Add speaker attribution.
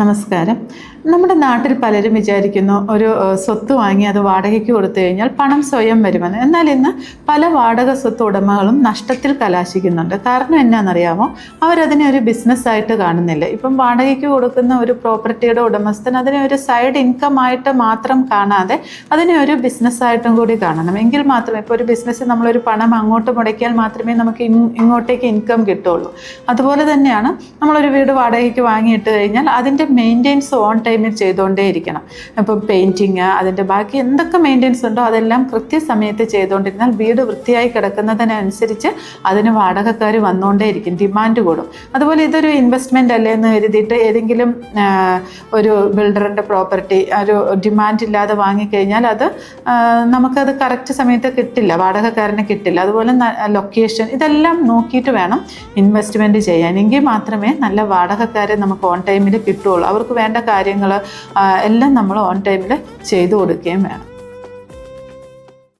Speaker 1: നമസ്കാരം. നമ്മുടെ നാട്ടിൽ പലരും വിചാരിക്കുന്നു ഒരു സ്വത്ത് വാങ്ങി അത് വാടകയ്ക്ക് കൊടുത്തു കഴിഞ്ഞാൽ പണം സ്വയം വരുമെന്ന്. എന്നാൽ ഇന്ന് പല വാടക സ്വത്ത് ഉടമകളും നഷ്ടത്തിൽ കലാശിക്കുന്നുണ്ട്. കാരണം എന്നാണെന്നറിയാമോ? അവരതിനെ ഒരു ബിസിനസ്സായിട്ട് കാണുന്നില്ല. ഇപ്പം വാടകയ്ക്ക് കൊടുക്കുന്ന ഒരു പ്രോപ്പർട്ടിയുടെ ഉടമസ്ഥൻ അതിനെ ഒരു സൈഡ് ഇൻകം ആയിട്ട് മാത്രം കാണാതെ അതിനെ ഒരു ബിസിനസ്സായിട്ടും കൂടി കാണണം. എങ്കിൽ മാത്രമേ, ഇപ്പോൾ ഒരു ബിസിനസ് നമ്മളൊരു പണം അങ്ങോട്ട് മുടക്കിയാൽ മാത്രമേ നമുക്ക് ഇങ്ങോട്ടേക്ക് ഇൻകം കിട്ടുള്ളൂ. അതുപോലെ തന്നെയാണ് നമ്മളൊരു വീട് വാടകയ്ക്ക് വാങ്ങിയിട്ട് കഴിഞ്ഞാൽ അതിൻ്റെ മെയിൻ്റെനൻസ് ഓൺ ടൈമിൽ ചെയ്തുകൊണ്ടേ ഇരിക്കണം. ഇപ്പം പെയിൻറ്റിങ്, അതിൻ്റെ ബാക്കി എന്തൊക്കെ മെയിൻ്റെനൻസ് ഉണ്ടോ അതെല്ലാം കൃത്യസമയത്ത് ചെയ്തുകൊണ്ടിരുന്നാൽ വീട് വൃത്തിയായി കിടക്കുന്നതിനനുസരിച്ച് അതിന് വാടകക്കാർ വന്നുകൊണ്ടേ ഇരിക്കും, ഡിമാൻഡ് കൂടും. അതുപോലെ ഇതൊരു ഇൻവെസ്റ്റ്മെൻ്റ് അല്ലേ എന്ന് കരുതിയിട്ട് ഏതെങ്കിലും ഒരു ബിൽഡറിൻ്റെ പ്രോപ്പർട്ടി ഒരു ഡിമാൻഡ് ഇല്ലാതെ വാങ്ങിക്കഴിഞ്ഞാൽ അത് നമുക്കത് കറക്റ്റ് സമയത്ത് കിട്ടില്ല, വാടകക്കാരന് കിട്ടില്ല. അതുപോലെ ലൊക്കേഷൻ ഇതെല്ലാം നോക്കിയിട്ട് വേണം ഇൻവെസ്റ്റ്മെൻറ്റ് ചെയ്യാൻ. എങ്കിൽ മാത്രമേ നല്ല വാടകക്കാരെ നമുക്ക് ഓൺ ടൈമിൽ കിട്ടുള്ളൂ. അവർക്ക് വേണ്ട കാര്യങ്ങൾ എല്ലാം നമ്മൾ ഓൺ ടൈമിൽ ചെയ്തു കൊടുക്കുകയും വേണം.